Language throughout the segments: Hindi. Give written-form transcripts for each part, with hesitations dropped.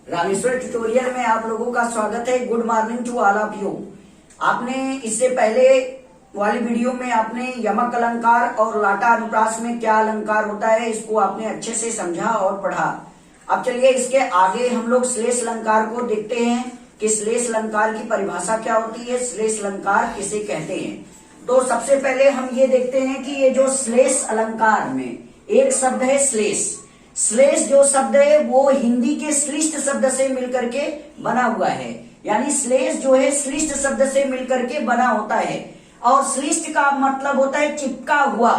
रामेश्वर ट्यूटोरियल में आप लोगों का स्वागत है। Good morning to all of you. आपने इससे पहले वाली वीडियो में आपने यमक अलंकार और लाटा अनुप्रास में क्या अलंकार होता है इसको आपने अच्छे से समझा और पढ़ा। अब चलिए इसके आगे हम लोग श्लेष अलंकार को देखते हैं कि श्लेष अलंकार की परिभाषा क्या होती है, श्लेष अलंकार किसे कहते हैं। तो सबसे पहले हम ये देखते हैं कि ये जो श्लेष अलंकार में एक शब्द है श्लेष। श्लेष जो शब्द है वो हिंदी के श्लिष्ट शब्द से मिलकर के बना हुआ है, यानी श्लेष जो है श्लिष्ट शब्द से मिलकर के बना होता है और श्लिष्ट का मतलब होता है चिपका हुआ।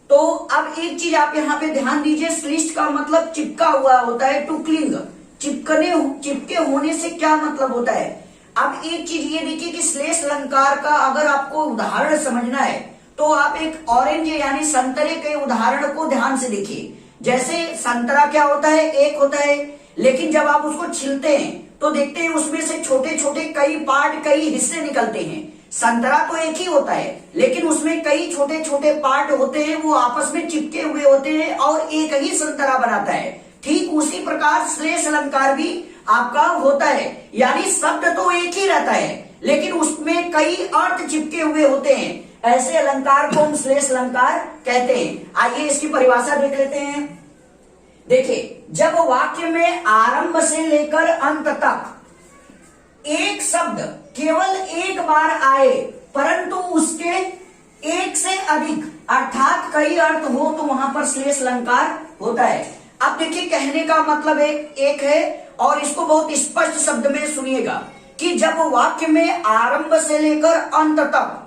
तो अब एक चीज आप यहाँ पे ध्यान दीजिए, श्लिष्ट का मतलब चिपका हुआ होता है, टू क्लिंग, चिपके होने से क्या मतलब होता है। अब एक चीज ये देखिए कि श्लेष अलंकार का अगर आपको उदाहरण समझना है तो आप एक ऑरेंज यानी संतरे के उदाहरण को ध्यान से देखिए। जैसे संतरा क्या होता है, एक होता है, लेकिन जब आप उसको छिलते हैं तो देखते हैं उसमें से छोटे छोटे कई पार्ट, कई हिस्से निकलते हैं। संतरा तो एक ही होता है लेकिन उसमें कई छोटे छोटे पार्ट होते हैं, वो आपस में चिपके हुए होते हैं और एक ही संतरा बनाता है। ठीक उसी प्रकार श्लेष अलंकार भी आपका होता है, यानी शब्द तो एक ही रहता है लेकिन उसमें कई अर्थ चिपके हुए होते हैं। ऐसे अलंकार को हम श्लेष अलंकार कहते हैं। आइए इसकी परिभाषा देख लेते हैं। देखिए, जब वाक्य में आरंभ से लेकर अंत तक एक शब्द केवल एक बार आए परंतु उसके एक से अधिक अर्थात कई अर्थ हो तो वहां पर श्लेष अलंकार होता है। अब देखिए, कहने का मतलब एक है और इसको बहुत स्पष्ट शब्द में सुनिएगा कि जब वाक्य में आरंभ से लेकर अंत तक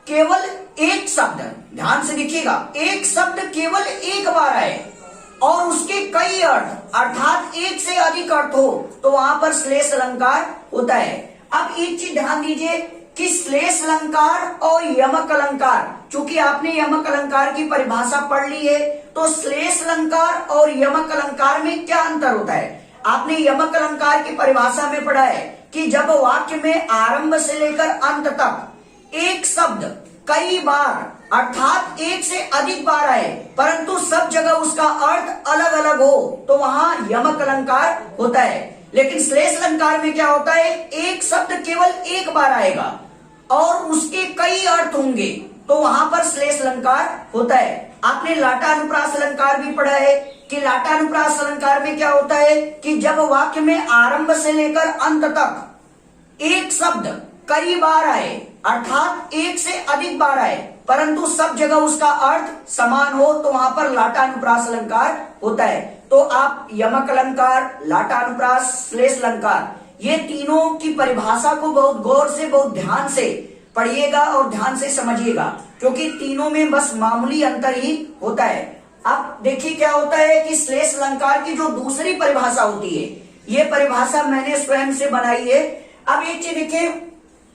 केवल एक शब्द, ध्यान से देखिएगा, एक शब्द केवल एक बार आए और उसके कई अर्थ अर्थात एक से अधिक अर्थ हो तो वहां पर श्लेष अलंकार होता है। अब एक चीज ध्यान दीजिए कि श्लेष अलंकार और यमक अलंकार, चूंकि आपने यमक अलंकार की परिभाषा पढ़ ली है तो श्लेष अलंकार और यमक अलंकार में क्या अंतर होता है। आपने यमक अलंकार की परिभाषा में पढ़ा है कि जब वाक्य में आरंभ से लेकर अंत तक एक शब्द कई बार अर्थात एक से अधिक बार आए परंतु सब जगह उसका अर्थ अलग अलग हो तो वहां यमक अलंकार होता है। लेकिन श्लेष अलंकार में क्या होता है, एक शब्द केवल एक बार आएगा और उसके कई अर्थ होंगे तो वहां पर श्लेष अलंकार होता है। आपने लाटा अनुप्रास अलंकार भी पढ़ा है कि लाटा अनुप्रास अलंकार में क्या होता है कि जब वाक्य में आरंभ से लेकर अंत तक एक शब्द कई बार आए अर्थात एक से अधिक बार आए परंतु सब जगह उसका अर्थ समान हो तो वहां पर लाटा अनुप्रास अलंकार होता है। तो आप यमक अलंकार, लाटा अनुप्रास, श्लेष अलंकार, ये तीनों की परिभाषा को बहुत गौर से, बहुत ध्यान से पढ़िएगा और ध्यान से समझिएगा क्योंकि तीनों में बस मामूली अंतर ही होता है। अब देखिए क्या होता है कि श्लेष अलंकार की जो दूसरी परिभाषा होती है, ये परिभाषा मैंने स्वयं से बनाई है। अब एक चीज देखिए,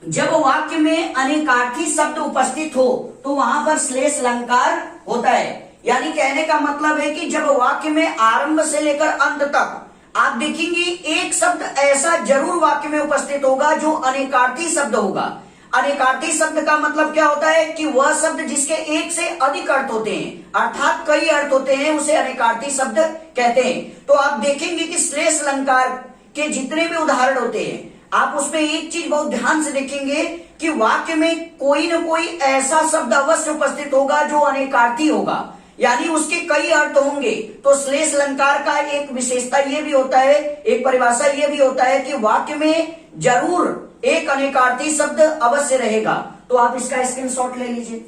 जब वाक्य में अनेकार्थी शब्द उपस्थित हो तो वहां पर श्लेष अलंकार होता है। यानी कहने का मतलब है कि जब वाक्य में आरंभ से लेकर अंत तक आप देखेंगे एक शब्द ऐसा जरूर वाक्य में उपस्थित होगा जो अनेकार्थी शब्द होगा। अनेकार्थी शब्द का मतलब क्या होता है कि वह शब्द जिसके एक से अधिक अर्थ होते हैं अर्थात कई अर्थ होते हैं उसे अनेकार्थी शब्द कहते हैं। तो आप देखेंगे कि श्लेष अलंकार के जितने भी उदाहरण होते हैं आप उसमें एक चीज बहुत ध्यान से देखेंगे कि वाक्य में कोई न कोई ऐसा शब्द अवश्य उपस्थित होगा जो अनेकार्थी होगा, यानी उसके कई अर्थ होंगे। तो श्लेष अलंकार का एक विशेषता ये भी होता है, एक परिभाषा ये भी होता है कि वाक्य में जरूर एक अनेकार्थी शब्द अवश्य रहेगा। तो आप इसका स्क्रीनशॉट ले लीजिए।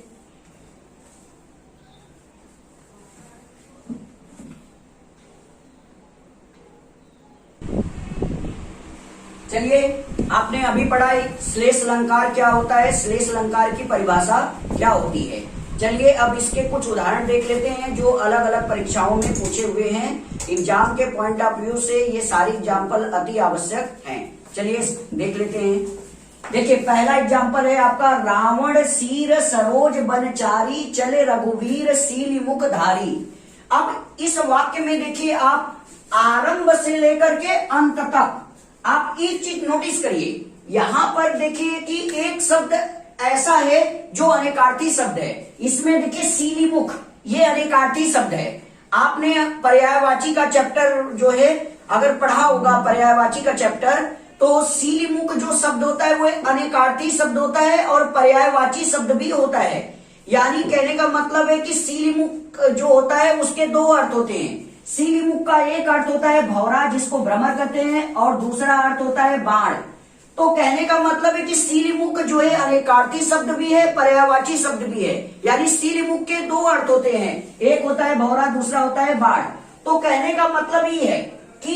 चलिए, आपने अभी पढ़ा श्लेष अलंकार क्या होता है, श्लेष अलंकार की परिभाषा क्या होती है। चलिए अब इसके कुछ उदाहरण देख लेते हैं जो अलग अलग परीक्षाओं में पूछे हुए हैं। एग्जाम के पॉइंट ऑफ व्यू से ये सारी एग्जाम्पल अति आवश्यक हैं। चलिए देख लेते हैं। देखिए, पहला एग्जाम्पल है आपका, रावण सीर सरोज बनचारी चले रघुवीर सीली मुख धारी। अब इस वाक्य में देखिए आप आरंभ से लेकर के अंत तक आप एक चीज नोटिस करिए, यहां पर देखिए कि एक शब्द ऐसा है जो अनेकार्थी शब्द है। इसमें देखिए सीलीमुख, ये अनेकार्थी शब्द है। आपने पर्यायवाची का चैप्टर जो है अगर पढ़ा होगा पर्यायवाची का चैप्टर, तो सीलिमुख जो शब्द होता है वो अनेकार्थी शब्द होता है और पर्यायवाची शब्द भी होता है। यानी कहने का मतलब है कि सीलिमुख जो होता है उसके दो अर्थ होते हैं। सीलिमुख का एक अर्थ होता है भौरा, जिसको भ्रमर कहते हैं, और दूसरा अर्थ होता है बाण। तो कहने का मतलब है कि सीलिमुख जो है अनेकार्थी शब्द भी है, पर्यायवाची शब्द भी है। यानी सीलिमुख के दो अर्थ होते हैं, एक होता है भौरा, दूसरा होता है बाण। तो कहने का मतलब ये है कि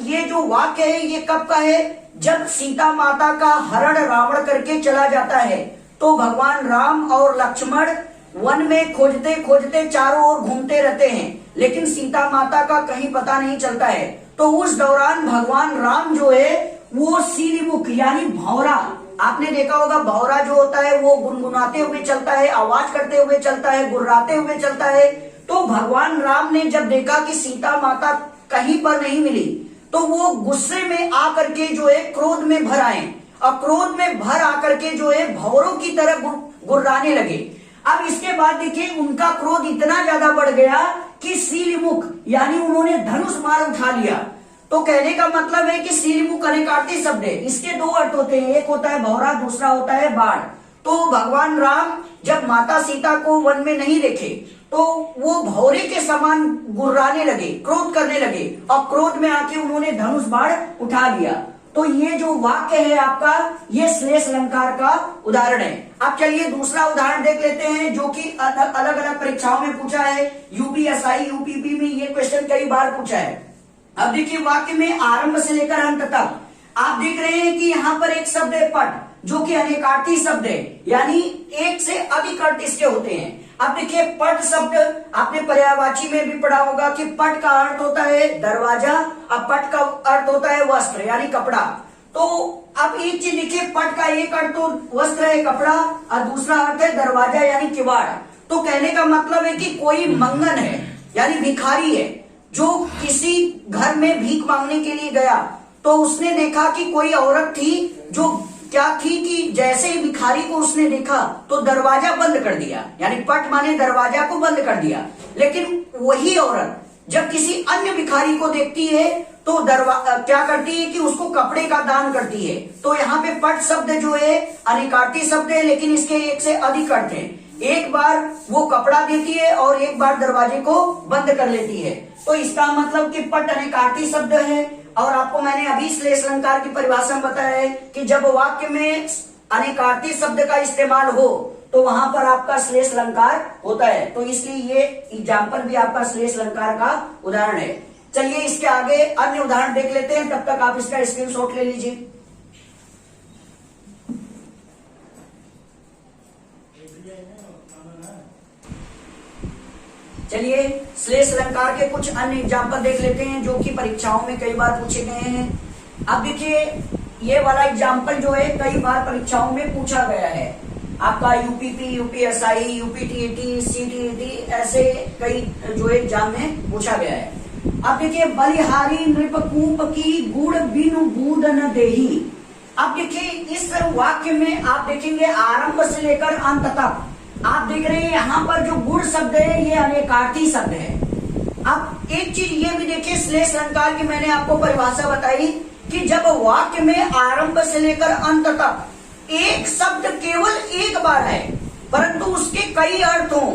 ये जो वाक्य है ये कब का है? जब सीता माता का हरण रावण करके चला जाता है, तो भगवान राम और लक्ष्मण वन में खोजते खोजते चारों ओर घूमते रहते हैं, लेकिन सीता माता का कहीं पता नहीं चलता है। तो उस दौरान भगवान राम जो है वो सीलिमुख यानी भौरा, आपने देखा होगा भौरा जो होता है वो गुनगुनाते हुए चलता है, आवाज करते हुए चलता है, गुर्राते हुए चलता है। तो भगवान राम ने जब देखा कि सीता माता कहीं पर नहीं मिली, तो वो गुस्से में आकर के जो है क्रोध में भर आए, और क्रोध में भर आकर के जो है भौरों की तरह गुर्राने लगे। अब इसके बाद देखिए उनका क्रोध इतना ज्यादा बढ़ गया कि सीलिमुख यानी उन्होंने धनुष बाण उठा लिया। तो कहने का मतलब है कि सीलिमुख अनेकार्थी शब्द है, इसके दो अर्थ होते हैं, एक होता है भौरा, दूसरा होता है बाण। तो भगवान राम जब माता सीता को वन में नहीं देखे, तो वो भौरे के समान गुर्राने लगे, क्रोध करने लगे, और क्रोध में आके उन्होंने धनुष बाण उठा लिया। तो ये जो वाक्य है आपका, ये श्लेष अलंकार का उदाहरण है। अब चलिए दूसरा उदाहरण देख लेते हैं, जो कि अलग अलग परीक्षाओं में पूछा है। यूपीएसआई, यूपीपी में ये क्वेश्चन कई बार पूछा है। अब देखिए वाक्य में आरंभ से लेकर अंत तक आप देख रहे हैं कि यहाँ पर एक शब्द है पट, जो कि अनेकार्थी शब्द है, यानी एक से अधिक अर्थ इसके होते हैं। अब देखिए पट शब्द आपने पर्यायवाची में भी पढ़ा होगा कि पट का अर्थ होता है दरवाजा, अब पट का अर्थ होता है वस्त्र यानी कपड़ा। तो अब एक चीज देखिए, पट का एक अर्थ तो वस्त्र है, कपड़ा, और दूसरा अर्थ है दरवाजा यानी किवाड़। तो कहने का मतलब है कि कोई मंगन है यानी भिखारी है, जो किसी घर में भीख मांगने के लिए गया, तो उसने देखा कि कोई औरत थी जो क्या थी कि जैसे ही भिखारी को उसने देखा तो दरवाजा बंद कर दिया, यानी पट माने दरवाजा को बंद कर दिया। लेकिन वही औरत जब किसी अन्य भिखारी को देखती है तो क्या करती है कि उसको कपड़े का दान करती है। तो यहाँ पे पट शब्द जो है अनेकार्थी शब्द है, लेकिन इसके एक से अधिक अर्थ है। एक बार वो कपड़ा देती है और एक बार दरवाजे को बंद कर लेती है। तो इसका मतलब कि पट अनेकार्थी शब्द है। और आपको मैंने अभी श्लेष अलंकार की परिभाषा में बताया है कि जब वाक्य में अनेकार्थी शब्द का इस्तेमाल हो तो वहां पर आपका श्लेष अलंकार होता है। तो इसलिए ये एग्जाम्पल भी आपका श्लेष अलंकार का उदाहरण है। चलिए इसके आगे अन्य उदाहरण देख लेते हैं, तब तक आप इसका स्क्रीनशॉट ले लीजिए। चलिए श्लेष अलंकार के कुछ अन्य एग्जाम्पल देख लेते हैं, जो कि परीक्षाओं में कई बार पूछे गए हैं। अब देखिए ये वाला एग्जाम्पल जो है कई बार परीक्षाओं में पूछा गया है। आपका यूपीपी, यूपीएसआई, यूपीटीईटी, सीटीईटी, ऐसे कई जो एग्जाम में पूछा गया है। अब देखिए बलिहारी नृपकूप की गुड़ बिनु बूंद न देही। अब देखिए इस वाक्य में आप देखेंगे आरंभ से लेकर अंत तक आप देख रहे हैं यहाँ पर जो गुड़ शब्द है ये अनेकार्थी शब्द है। अब एक चीज ये भी देखिए, श्लेष अलंकार की मैंने आपको परिभाषा बताई कि जब वाक्य में आरंभ से लेकर अंत तक एक शब्द केवल एक बार है परंतु उसके कई अर्थ हों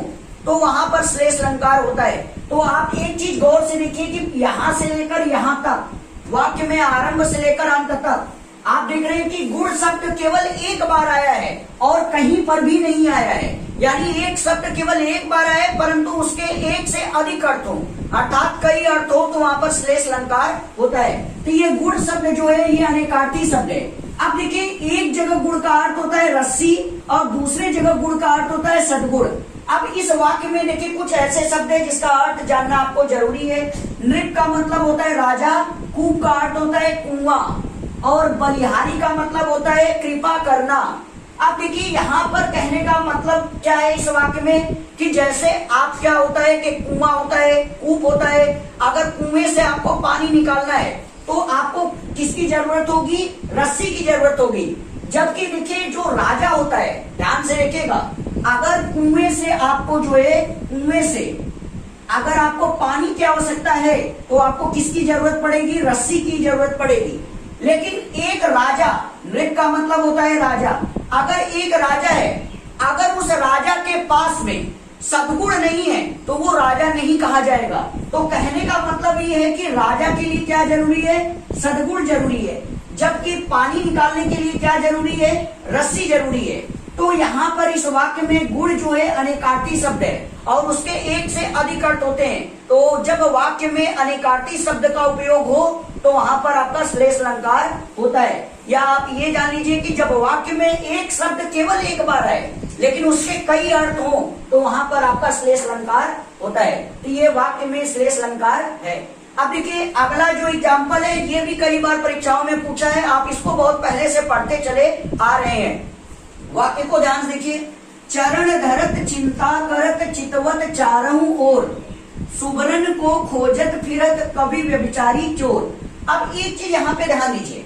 तो वहां पर श्लेष अलंकार होता है। तो आप एक चीज गौर से देखिए कि यहां से लेकर यहां तक वाक्य में आरंभ से लेकर अंत तक आप देख रहे हैं कि गुड़ शब्द केवल एक बार आया है और कहीं पर भी नहीं आया है। यानी एक शब्द केवल एक बार आया है परंतु उसके एक से अधिक अर्थ हो, अर्थात कई अर्थ हो, तो वहां पर श्लेष अलंकार होता है। तो ये गुड़ शब्द जो है ये अनेकार्थी शब्द है। अब देखिए एक जगह गुड़ का अर्थ होता है रस्सी और दूसरे जगह गुड़ का अर्थ होता है सदगुड़। अब इस वाक्य में देखिए कुछ ऐसे शब्द है जिसका अर्थ जानना आपको जरूरी है। नृप का मतलब होता है राजा, कूप का अर्थ होता है कुआं, और बलिहारी का मतलब होता है कृपा करना। अब देखिए यहाँ पर कहने का मतलब क्या है इस वाक्य में कि जैसे आप क्या होता है कि कुआं होता है, कूप होता है, अगर कुएं से आपको पानी निकालना है तो आपको किसकी जरूरत होगी? रस्सी की जरूरत होगी। जबकि देखिए जो राजा होता है, ध्यान से देखिएगा, अगर कुएं से आपको जो है कुएं से अगर आपको पानी की आवश्यकता है तो आपको किसकी जरूरत पड़ेगी? रस्सी की जरूरत पड़ेगी। लेकिन एक राजा, नृप का मतलब होता है राजा, अगर एक राजा है, अगर उस राजा के पास में सद्गुण नहीं है तो वो राजा नहीं कहा जाएगा। तो कहने का मतलब ये है कि राजा के लिए क्या जरूरी है? सद्गुण जरूरी है। जबकि पानी निकालने के लिए क्या जरूरी है? रस्सी जरूरी है। तो यहाँ पर इस वाक्य में गुण जो है अनेकार्थी शब्द है और उसके एक से अधिक अर्थ होते हैं। तो जब वाक्य में अनेकार्थी शब्द का उपयोग हो तो वहां पर आपका श्लेष अलंकार होता है। या आप ये जान लीजिए कि जब वाक्य में एक शब्द केवल एक बार आए लेकिन उसके कई अर्थ हो तो वहां पर आपका श्लेष अलंकार होता है। तो ये वाक्य में श्लेष अलंकार है। अब देखिए अगला जो एग्जाम्पल है, ये भी कई बार परीक्षाओं में पूछा है, आप इसको बहुत पहले से पढ़ते चले आ रहे हैं। वाक्य को ध्यान से देखिए, चरण धरत चिंता करत चितवत चारहु ओर, सुबरन को खोजत फिरत कभी व्यभिचारी चोर। अब एक चीज यहाँ पे ध्यान दीजिए,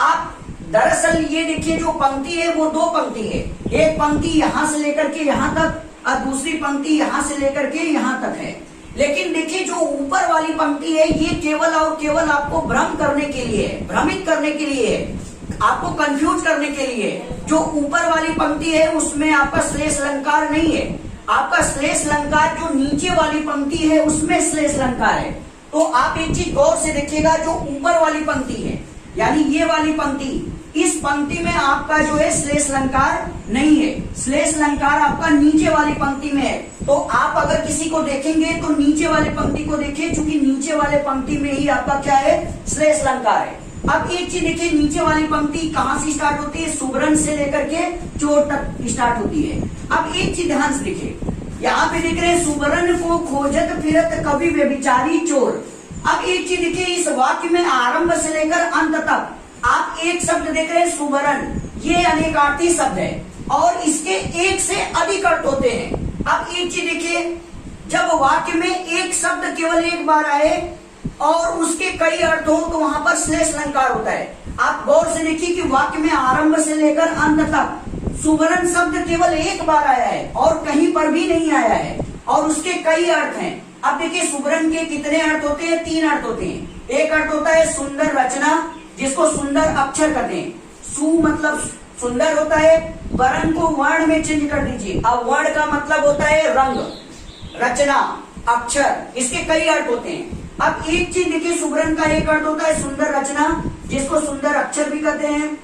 आप दरअसल ये देखिए जो पंक्ति है वो दो पंक्ति है। एक पंक्ति यहाँ से लेकर के यहाँ तक और दूसरी पंक्ति यहाँ से लेकर के यहाँ तक है। लेकिन देखिए जो ऊपर वाली पंक्ति है ये केवल और केवल आपको भ्रम करने के लिए है, भ्रमित करने के लिए है, आपको कंफ्यूज करने के लिए। जो ऊपर वाली पंक्ति है उसमें आपका श्लेष अलंकार नहीं है, आपका श्लेष अलंकार जो नीचे वाली पंक्ति है उसमें श्लेष अलंकार है। तो आप एक चीज गौर से देखिएगा, जो ऊपर वाली पंक्ति है यानी ये वाली पंक्ति, इस पंक्ति में आपका जो है श्लेष अलंकार नहीं है, श्लेष अलंकार आपका नीचे वाली पंक्ति में है। तो आप अगर किसी को देखेंगे तो नीचे वाली पंक्ति को देखिए, क्योंकि नीचे वाले पंक्ति में ही आपका क्या है? श्लेष अलंकार है। अब एक चीज देखिए, नीचे वाली पंक्ति कहां से स्टार्ट होती है? सुबरन से लेकर के चोर तक स्टार्ट होती है। अब एक चीज ध्यान से देखिए, यहाँ पे देख रहे हैं सुबरन को खोजत फिरत कभी व्यभिचारी चोर। अब एक चीज देखिए, इस वाक्य में आरंभ से लेकर अंत तक आप एक शब्द देख रहे हैं सुबरन, ये अनेकार्थी शब्द है और इसके एक से अधिक अर्थ होते हैं। अब एक चीज देखिए, जब वाक्य में एक शब्द केवल एक बार आए और उसके कई अर्थ हो तो वहां पर श्लेष अलंकार होता है। आप गौर से देखिए कि वाक्य में आरंभ से लेकर अंत तक सुबरन शब्द केवल एक बार आया है और कहीं पर भी नहीं आया है और उसके कई अर्थ हैं। अब देखिए सुबरन के कितने अर्थ होते हैं? 3 अर्थ होते हैं। एक अर्थ होता है सुंदर रचना, जिसको सुंदर अक्षर कहते हैं। सु मतलब सुंदर होता है, वर्ण को वर्ण में चेंज कर दीजिए। अब वर्ण का मतलब होता है रंग, रचना, अक्षर, इसके कई अर्थ होते हैं। अब एक चीज देखिए, सुबरन का एक अर्थ होता है सुंदर रचना, जिसको सुंदर अक्षर भी कहते हैं।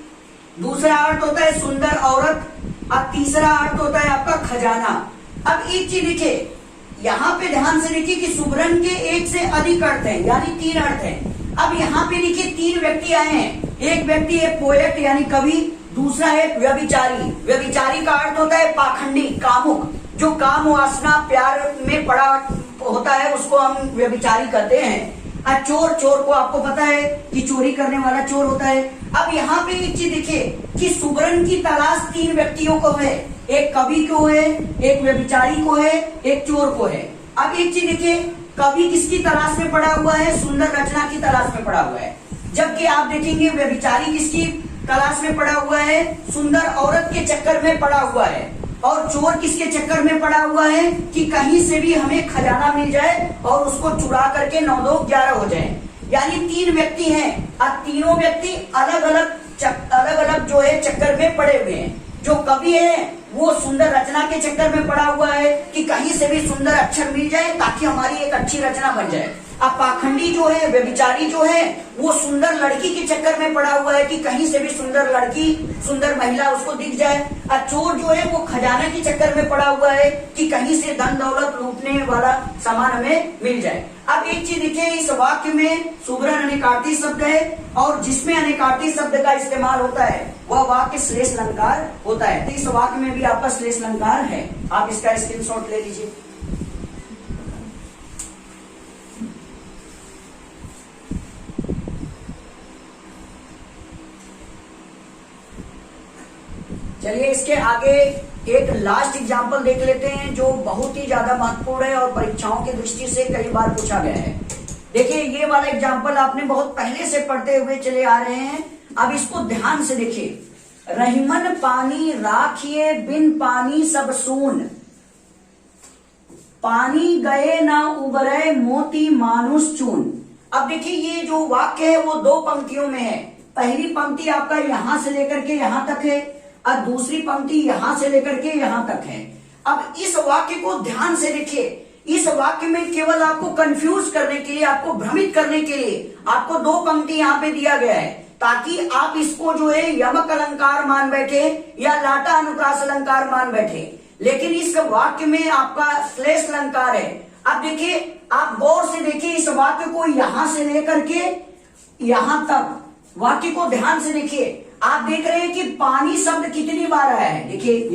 दूसरा अर्थ होता है सुंदर औरत और तीसरा अर्थ होता है आपका खजाना। अब एक चीज देखिए, यहाँ पे ध्यान से देखिए कि सुबरन के एक से अधिक अर्थ हैं, यानी 3 अर्थ हैं। अब यहाँ पे देखिए 3 व्यक्ति आए हैं। एक व्यक्ति है पोएट यानी कवि, दूसरा है व्यभिचारी। व्यभिचारी का अर्थ होता है पाखंडी, कामुक, जो काम वासना प्यार में पड़ा होता है उसको हम व्यभिचारी कहते हैं। चोर, चोर को आपको पता है कि चोरी करने वाला चोर होता है। अब यहाँ पे एक चीज देखिए कि सुबरन की तलाश 3 व्यक्तियों को है, एक कवि को है, एक व्यभिचारी को है, एक चोर को है। अब एक चीज देखिए, कवि किसकी तलाश में पड़ा हुआ है? सुंदर रचना की तलाश में पड़ा हुआ है। जबकि आप देखेंगे व्यभिचारी किसकी तलाश में पड़ा हुआ है? सुंदर औरत के चक्कर में पड़ा हुआ है। और चोर किसके चक्कर में पड़ा हुआ है? कि कहीं से भी हमें खजाना मिल जाए और उसको चुरा करके 9 2 11 हो जाए। यानी 3 व्यक्ति हैं और तीनों व्यक्ति अलग अलग जो है चक्कर में पड़े हुए हैं। जो कवि है वो सुंदर रचना के चक्कर में पड़ा हुआ है कि कहीं से भी सुंदर अक्षर मिल जाए ताकि हमारी एक अच्छी रचना बन जाए। अब पाखंडी जो है, व्यभिचारी जो है, वो सुंदर लड़की के चक्कर में पड़ा हुआ है कि कहीं से भी सुंदर लड़की, सुंदर महिला उसको दिख जाए। और चोर जो है वो खजाना के चक्कर में पड़ा हुआ है कि कहीं से धन दौलत लूटने वाला सामान हमें मिल जाए। अब एक चीज देखिए, इस वाक्य में सुबरन अनेकार्थी शब्द है और जिसमें अनेकार्थी शब्द का इस्तेमाल होता है वह वाक्य श्लेष अलंकार होता है। तो इस वाक्य में भी आपका श्लेष अलंकार है। आप इसका स्क्रीनशॉट ले लीजिए। चलिए इसके आगे एक लास्ट एग्जाम्पल देख लेते हैं जो बहुत ही ज्यादा महत्वपूर्ण है और परीक्षाओं की दृष्टि से कई बार पूछा गया है। देखिए ये वाला एग्जाम्पल आपने बहुत पहले से पढ़ते हुए चले आ रहे हैं। अब इसको ध्यान से देखिए, रहीमन पानी राखिए बिन पानी सब सून। पानी गए ना उबरे मोती मानुष चून। अब देखिए ये जो वाक्य है वो दो पंक्तियों में है। पहली पंक्ति आपका यहां से लेकर के यहां तक है और दूसरी पंक्ति यहां से लेकर के यहां तक है। अब इस वाक्य को ध्यान से देखिए। इस वाक्य में केवल आपको कंफ्यूज करने के लिए, आपको भ्रमित करने के लिए आपको दो पंक्ति यहाँ पे दिया गया है, ताकि आप इसको जो है यमक अलंकार मान बैठे या लाटा अनुप्रास अलंकार मान बैठे। लेकिन इस वाक्य में आपका श्लेष अलंकार है। अब देखिए, आप गौर से देखिए इस वाक्य को यहां से लेकर के यहां तक, वाक्य को ध्यान से देखिए। आप देख रहे हैं कि पानी शब्द कितनी बार आया है। देखिए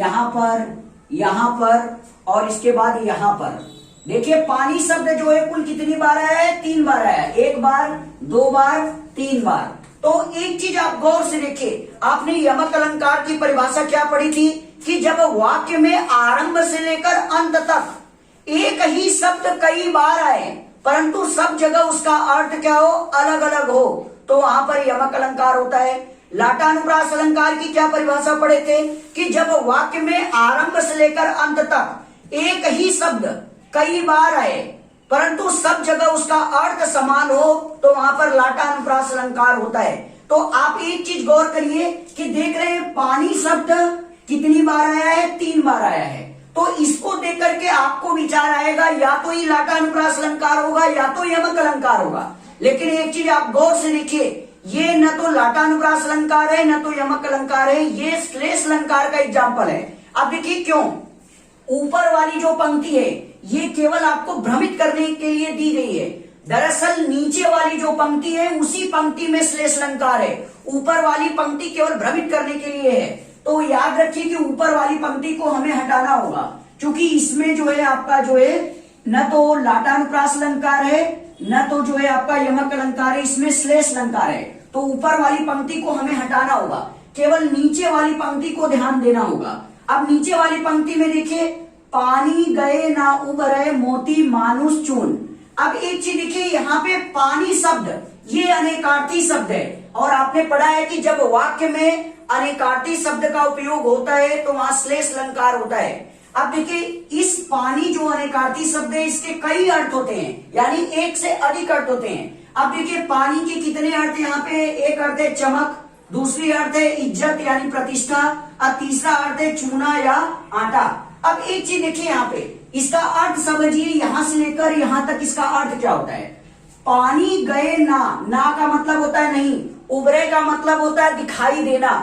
यहां पर और इसके बाद यहां पर। देखिए पानी शब्द जो है कुल कितनी बार आया है? 3 बार आया है। 1 बार, 2 बार, 3 बार। तो एक चीज आप गौर से देखिए, आपने यमक अलंकार की परिभाषा क्या पढ़ी थी कि जब वाक्य में आरंभ से लेकर अंत तक एक ही शब्द कई बार आए परंतु सब जगह उसका अर्थ क्या हो? अलग अलग हो, तो वहां पर यमक अलंकार होता है। लाटानुप्रास अलंकार की क्या परिभाषा पढ़े थे कि जब वाक्य में आरंभ से लेकर अंत तक एक ही शब्द कई बार आए परंतु सब जगह उसका अर्थ समान हो, तो वहां पर लाटानुप्रास अलंकार होता है। तो आप एक चीज गौर करिए कि देख रहे हैं पानी शब्द कितनी बार आया है? 3 बार आया है। तो इसको देख करके आपको विचार आएगा या तो ये लाटानुप्रास अलंकार होगा या तो यमक अलंकार होगा। लेकिन एक चीज आप गौर से देखिए, ये न तो लाटानुप्रास अलंकार है न तो यमक अलंकार है, ये श्लेष अलंकार का एग्जाम्पल है। अब देखिए क्यों, ऊपर वाली जो पंक्ति है ये केवल आपको भ्रमित करने के लिए दी गई है। दरअसल नीचे वाली जो पंक्ति है उसी पंक्ति में श्लेष अलंकार है। ऊपर वाली पंक्ति केवल भ्रमित करने के लिए है। तो याद रखिए कि ऊपर वाली पंक्ति को हमें हटाना होगा, क्योंकि इसमें जो है आपका जो है न तो लाटानुप्रास अलंकार है न तो जो है आपका यमक अलंकार है, इसमें श्लेष अलंकार है। तो ऊपर वाली पंक्ति को हमें हटाना होगा, केवल नीचे वाली पंक्ति को ध्यान देना होगा। अब नीचे वाली पंक्ति में देखिए, पानी गए ना उबरे मोती मानुष चून। अब एक चीज देखिए, यहाँ पे पानी शब्द ये अनेकार्थी शब्द है और आपने पढ़ा है कि जब वाक्य में अनेकार्थी शब्द का उपयोग होता है तो वहां श्लेष अलंकार होता है। अब देखिए इस पानी जो अनेकार्थी शब्द है इसके कई अर्थ होते हैं, यानी एक से अधिक अर्थ होते हैं। अब देखिए पानी के कितने अर्थ यहाँ पे? एक अर्थ है चमक, दूसरी अर्थ है इज्जत यानी प्रतिष्ठा, और तीसरा अर्थ है चूना या आटा। अब एक चीज देखिए यहाँ पे, इसका अर्थ समझिए, यहां से लेकर यहां तक इसका अर्थ क्या होता है। पानी गए ना का मतलब होता है नहीं, उबरे का मतलब होता है दिखाई देना।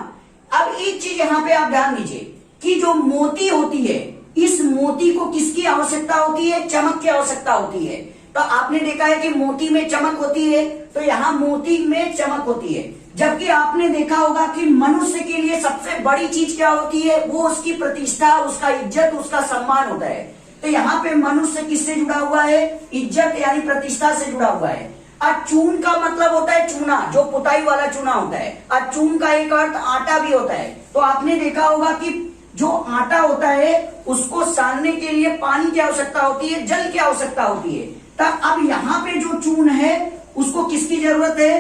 अब एक चीज यहाँ पे आप ध्यान दीजिए कि जो मोती होती है, इस मोती को किसकी आवश्यकता होती है? चमक की आवश्यकता होती है। तो आपने देखा है कि मोती में चमक होती है, तो यहाँ मोती में चमक होती है। जबकि आपने देखा होगा कि मनुष्य के लिए सबसे बड़ी चीज क्या होती है? वो उसकी प्रतिष्ठा, उसका इज्जत, उसका सम्मान होता है। तो यहाँ पे मनुष्य किससे जुड़ा हुआ है? इज्जत यानी प्रतिष्ठा से जुड़ा हुआ है। और चून का मतलब होता है चूना, जो पुताई वाला चूना होता है। और चून का एक अर्थ आटा भी होता है। तो आपने देखा होगा कि जो आटा होता है उसको सानने के लिए पानी की आवश्यकता होती है, जल की आवश्यकता होती है। तो अब यहाँ पे जो चून है उसको किसकी जरूरत है?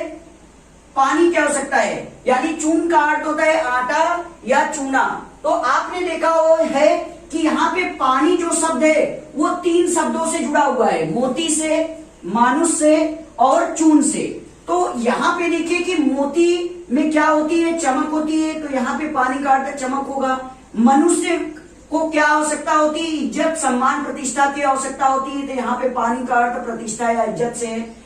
पानी की आवश्यकता है, यानी चून का अर्थ होता है आटा या चूना। तो आपने देखा है कि यहाँ पे पानी जो शब्द है वो 3 शब्दों से जुड़ा हुआ है, मोती से, मानुष से और चून से। तो यहाँ पे देखिए कि मोती में क्या होती है? चमक होती है, तो यहाँ पे पानी का अर्थ चमक होगा। मनुष्य को क्या आवश्यकता होती है? इज्जत, सम्मान, प्रतिष्ठा की आवश्यकता होती है, तो यहाँ पे पानी का अर्थ प्रतिष्ठा या इज्जत से है।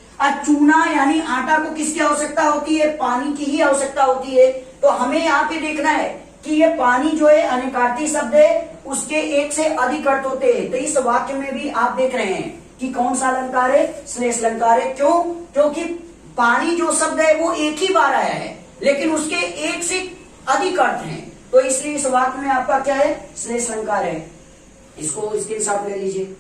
चूना यानी आटा को किसकी आवश्यकता होती है? पानी की ही आवश्यकता होती है। तो हमें यहाँ पे देखना है कि ये पानी जो है अनेकार्थी शब्द है, उसके एक से अधिक अर्थ होते हैं। तो इस वाक्य में भी आप देख रहे हैं कि कौन सा अलंकार है? श्लेष अलंकार है। क्यों? क्योंकि पानी जो शब्द है वो एक ही बार आया है, लेकिन उसके एक से अधिक अर्थ हैं। तो इसलिए इस वाक्य में आपका क्या है? श्लेष अलंकार है। इसको स्क्रीनशॉट ले लीजिए।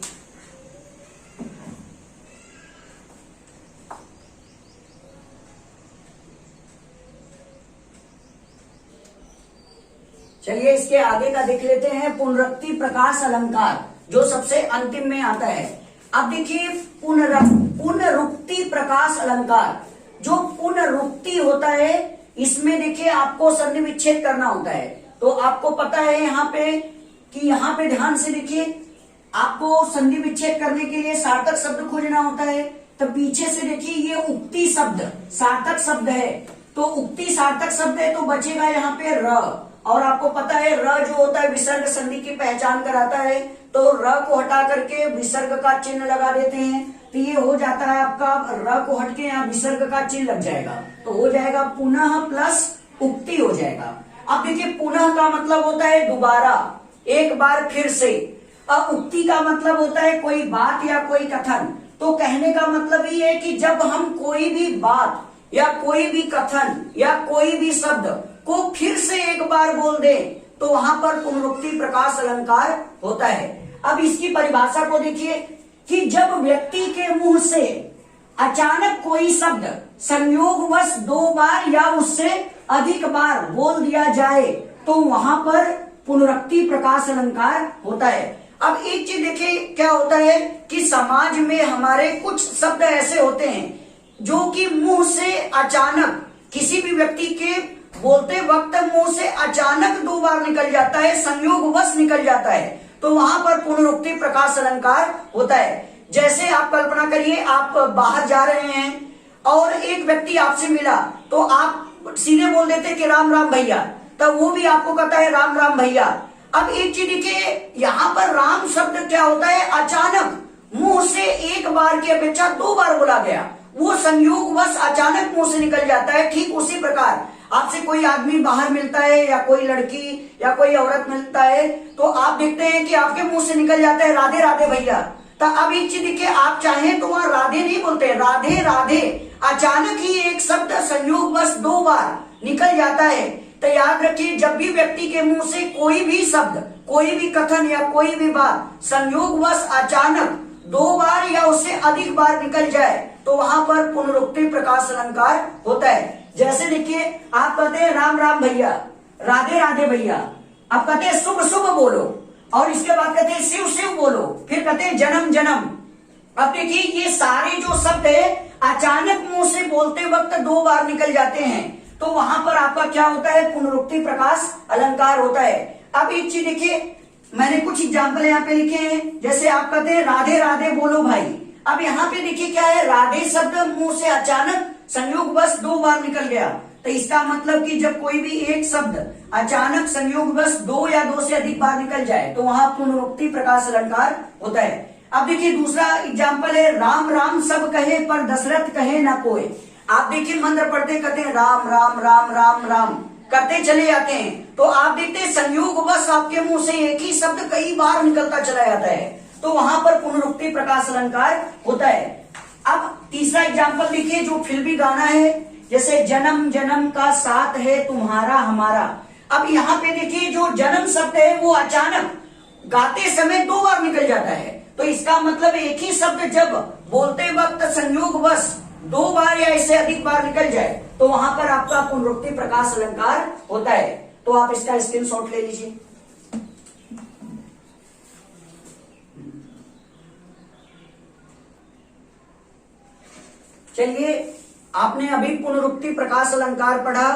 चलिए इसके आगे का देख लेते हैं, पुनरुक्ति प्रकाश अलंकार, जो सबसे अंतिम में आता है। अब देखिए पुनरुक्ति प्रकाश अलंकार, जो पुनरुक्ति होता है इसमें देखिए आपको संधि विच्छेद करना होता है। तो आपको पता है यहाँ पे कि यहाँ पे ध्यान से देखिए आपको संधि विच्छेद करने के लिए सार्थक शब्द खोजना होता है। तो पीछे से देखिए ये उक्ति शब्द सार्थक शब्द है, तो उक्ति सार्थक शब्द है तो बचेगा यहाँ पे र। और आपको पता है र जो होता है विसर्ग संधि की पहचान कराता है, तो र को हटा करके विसर्ग का चिन्ह लगा देते हैं, तो ये हो जाता है आपका र को हटके यहाँ विसर्ग का चिन्ह लग जाएगा, तो हो जाएगा पुनः प्लस उक्ति हो जाएगा। अब देखिए पुनः का मतलब होता है दोबारा, एक बार फिर से। अब उक्ति का मतलब होता है कोई बात या कोई कथन। तो कहने का मतलब ये है कि जब हम कोई भी बात या कोई भी कथन या कोई भी शब्द को फिर से एक बार बोल दे तो वहां पर पुनरुक्ति प्रकाश अलंकार होता है। अब इसकी परिभाषा को देखिए कि जब व्यक्ति के मुंह से अचानक कोई शब्द संयोगवश दो बार या उससे अधिक बार बोल दिया जाए तो वहां पर पुनरुक्ति प्रकाश अलंकार होता है। अब एक चीज देखिए क्या होता है कि समाज में हमारे कुछ शब्द ऐसे होते हैं जो कि मुंह से अचानक किसी भी व्यक्ति के बोलते वक्त मुंह से अचानक दो बार निकल जाता है, संयोगवश निकल जाता है, तो वहां पर पुनरुक्ति प्रकाश अलंकार होता है। जैसे आप कल्पना करिए आप बाहर जा रहे हैं और एक व्यक्ति आपसे मिला तो आप सीधे बोल देते कि राम राम भैया, तब वो भी आपको कहता है राम राम भैया। अब एक चीज देखिए यहाँ पर राम शब्द क्या होता है, अचानक मुंह से एक बार की अपेक्षा दो बार बोला गया, वो संयोगवश अचानक मुंह से निकल जाता है। ठीक उसी प्रकार आपसे कोई आदमी बाहर मिलता है या कोई लड़की या कोई औरत मिलता है तो आप देखते हैं कि आपके मुंह से निकल जाता है राधे राधे भैया। तो अब एक चीज देखिए आप चाहें तो वहां राधे नहीं बोलते, राधे राधे, अचानक ही एक शब्द संयोगवश दो बार निकल जाता है। तो याद रखिए जब भी व्यक्ति के मुंह से कोई भी शब्द कोई भी कथन या कोई भी बात संयोगवश अचानक दो बार या उससे अधिक बार निकल जाए तो वहां पर पुनरुक्ति प्रकाश अलंकार होता है। जैसे देखिए आप कहते हैं राम राम भैया, राधे राधे भैया, आप कहते हैं शुभ शुभ बोलो, और इसके बाद कहते हैं शिव शिव बोलो, फिर कहते हैं जन्म जन्म। अब देखिए ये सारे जो शब्द है अचानक मुंह से बोलते वक्त दो बार निकल जाते हैं, तो वहां पर आपका क्या होता है, पुनरुक्ति प्रकाश अलंकार होता है। अब एक चीज देखिए मैंने कुछ एग्जाम्पल यहाँ पे लिखे हैं, जैसे आप कहते हैं राधे राधे बोलो भाई। अब यहाँ पे देखिए क्या है, राधे शब्द मुंह से अचानक संयोगवश दो बार निकल गया, तो इसका मतलब कि जब कोई भी एक शब्द अचानक संयोगवश दो या दो से अधिक बार निकल जाए तो वहां पुनरुक्ति प्रकाश अलंकार होता है। अब देखिए दूसरा एग्जाम्पल है, राम राम सब कहे पर दशरथ कहे ना कोई। आप देखिए मंत्र पढ़ते कहते हैं राम राम राम राम राम करते चले जाते हैं, तो आप देखते हैं संयोगवश आपके मुंह से एक ही शब्द कई बार निकलता चला जाता है, तो वहां पर पुनरुक्ति प्रकाश अलंकार होता है। अब तीसरा एग्जाम्पल देखिए जो फिल्मी गाना है, जैसे जन्म जन्म का साथ है तुम्हारा हमारा। अब यहाँ पे देखिए जो जन्म शब्द है वो अचानक गाते समय दो बार निकल जाता है, तो इसका मतलब एक ही शब्द जब बोलते वक्त संयोगवश दो बार या इससे अधिक बार निकल जाए तो वहां पर आपका पुनरुक्ति प्रकाश अलंकार होता है। तो आप इसका स्क्रीनशॉट ले लीजिए। चलिए आपने अभी पुनरुक्ति प्रकाश अलंकार पढ़ा।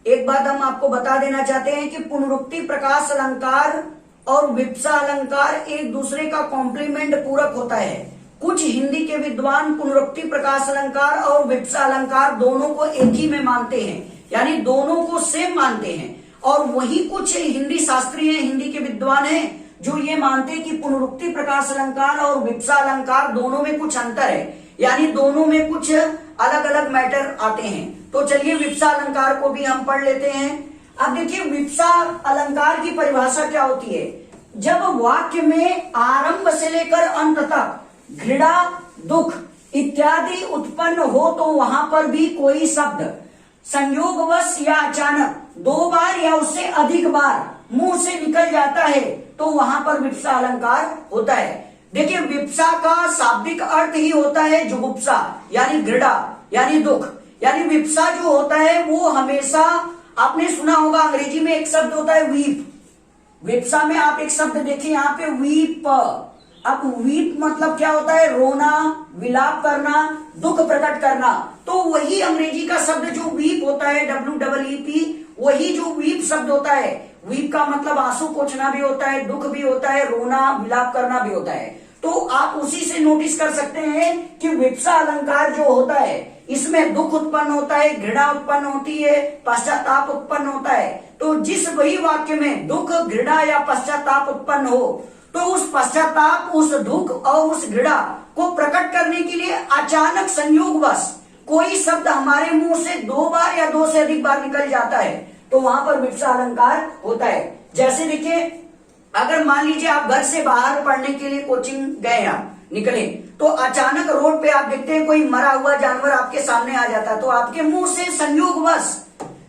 एक बात हम आपको बता देना चाहते हैं कि पुनरुक्ति प्रकाश अलंकार और विप्सा अलंकार एक दूसरे का कॉम्प्लीमेंट पूरक होता है। कुछ हिंदी के विद्वान पुनरुक्ति प्रकाश अलंकार और विप्सा अलंकार दोनों को एक ही में मानते हैं, यानी दोनों को सेम मानते हैं, और वही कुछ हिंदी शास्त्रीय हिंदी के विद्वान हैं जो ये मानते हैं कि पुनरुक्ति प्रकाश अलंकार और विप्सा अलंकार दोनों में कुछ अंतर है, यानी दोनों में कुछ अलग अलग मैटर आते हैं। तो चलिए विप्सा अलंकार को भी हम पढ़ लेते हैं। अब देखिए विप्सा अलंकार की परिभाषा क्या होती है, जब वाक्य में आरंभ से लेकर अंत तक घृणा दुख इत्यादि उत्पन्न हो तो वहां पर भी कोई शब्द संयोगवश या अचानक दो बार या उससे अधिक बार मुंह से निकल जाता है तो वहां पर विप्सा अलंकार होता है। देखिए विप्सा का शाब्दिक अर्थ ही होता है जुगुप्सा, यानी घृणा यानी दुख, यानी विप्सा जो होता है वो हमेशा, आपने सुना होगा अंग्रेजी में एक शब्द होता है वीप, विप्सा में आप एक शब्द देखिए यहाँ पे वीप। अब वीप मतलब क्या होता है, रोना, विलाप करना, दुख प्रकट करना, तो वही अंग्रेजी का शब्द जो वीप होता है WEEP वही जो वीप शब्द होता है, वीप का मतलब आंसू पोंछना भी होता है, दुख भी होता है, रोना विलाप करना भी होता है। तो आप उसी से नोटिस कर सकते हैं कि विप्सा अलंकार जो होता है इसमें दुख उत्पन्न होता है, घृणा उत्पन्न होती है, पश्चाताप उत्पन्न होता है। तो जिस वही वाक्य में दुख, घृणा या पश्चाताप उत्पन्न हो तो उस पश्चाताप, उस दुख और उस घृणा को प्रकट करने के लिए अचानक संयोगवश कोई शब्द हमारे मुंह से 2 बार या 2 से अधिक बार निकल जाता है तो वहां पर विप्सा अलंकार होता है। जैसे देखिए, अगर मान लीजिए आप घर से बाहर पढ़ने के लिए कोचिंग गए, आप निकले, तो अचानक रोड पे आप देखते हैं कोई मरा हुआ जानवर आपके सामने आ जाता है, तो आपके मुंह से संयोगवश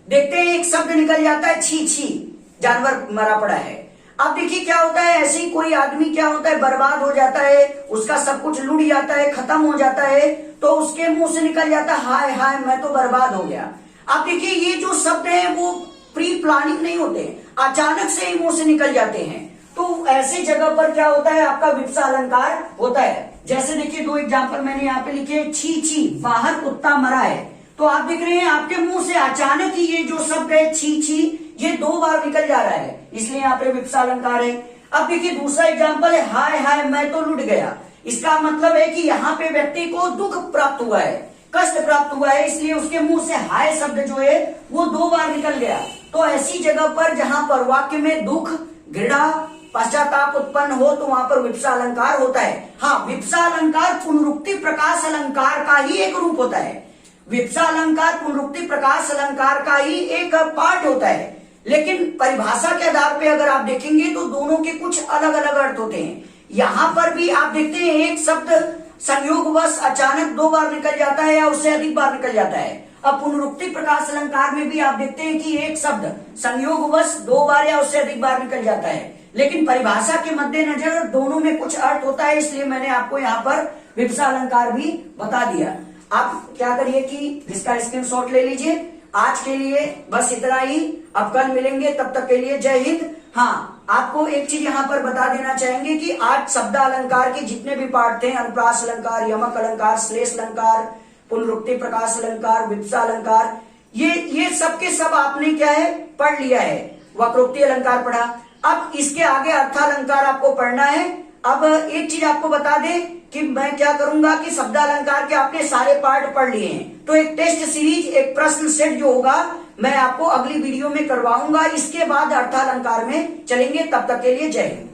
देखते हैं एक शब्द निकल जाता है, छी छी, जानवर मरा पड़ा है। अब देखिए क्या होता है, ऐसे ही कोई आदमी क्या होता है, बर्बाद हो जाता है, उसका सब कुछ लुट जाता है, खत्म हो जाता है, तो उसके मुंह से निकल जाता है हाय हाय मैं तो बर्बाद हो गया। अब देखिए ये जो शब्द है वो प्री प्लानिंग नहीं होते, अचानक से ही मुंह से निकल जाते हैं। तो ऐसे जगह पर क्या होता है, आपका विप्सा अलंकार होता है। जैसे देखिए 2 एग्जाम्पल मैंने यहाँ पे लिखे, छी छी, बाहर कुत्ता मरा है, तो आप देख रहे हैं आपके मुंह से अचानक ही ये जो शब्द है छी छी, ये 2 बार निकल जा रहा है, इसलिए यहाँ पे विप्सा अलंकार है। अब देखिए दूसरा एग्जाम्पल है, हाय हाय मैं तो लुट गया। इसका मतलब है कि यहाँ पे व्यक्ति को दुख प्राप्त हुआ है, कष्ट प्राप्त हुआ है, इसलिए उसके मुंह से हाय शब्द जो है वो 2 बार निकल गया। तो ऐसी जगह पर जहां पर वाक्य में दुख, घृणा, पश्चाताप उत्पन्न हो तो वहां पर विप्सा अलंकार होता है। हाँ, विप्सा अलंकार पुनरुक्ति प्रकाश अलंकार का ही एक रूप होता है। विप्सा अलंकार पुनरुक्ति प्रकाश अलंकार का ही एक पार्ट होता है, लेकिन परिभाषा के आधार पे अगर आप देखेंगे तो दोनों के कुछ अलग अलग अर्थ होते हैं। यहाँ पर भी आप देखते हैं एक शब्द संयोगवश अचानक 2 बार निकल जाता है या उससे अधिक बार निकल जाता है। अब पुनरुक्ति प्रकाश अलंकार में भी आप देखते हैं कि एक शब्द संयोगवश 2 बार या उससे अधिक बार निकल जाता है, लेकिन परिभाषा के मद्देनजर दोनों में कुछ अर्थ होता है, इसलिए मैंने आपको यहाँ पर विप्सा अलंकार भी बता दिया। आप क्या करिए कि इसका स्क्रीनशॉट ले लीजिए। आज के लिए बस इतना ही, अब कल मिलेंगे, तब तक के लिए जय हिंद। हाँ, आपको एक चीज यहाँ पर बता देना चाहेंगे कि आज शब्द अलंकार के जितने भी पार्ट थे, अनुप्रास अलंकार, यमक अलंकार, श्लेष अलंकार, पुनरुक्ति प्रकाश अलंकार, विप्सा अलंकार, ये सब के सब आपने क्या है पढ़ लिया है। वक्रोक्ति अलंकार पढ़ा, अब इसके आगे अर्थालंकार आपको पढ़ना है। अब एक चीज आपको बता दे कि मैं क्या करूंगा कि शब्द अलंकार के आपने सारे पार्ट पढ़ लिए हैं, तो एक टेस्ट सीरीज, एक प्रश्न सेट जो होगा मैं आपको अगली वीडियो में करवाऊंगा। इसके बाद अर्थालंकार में चलेंगे, तब तक के लिए जय हिंद।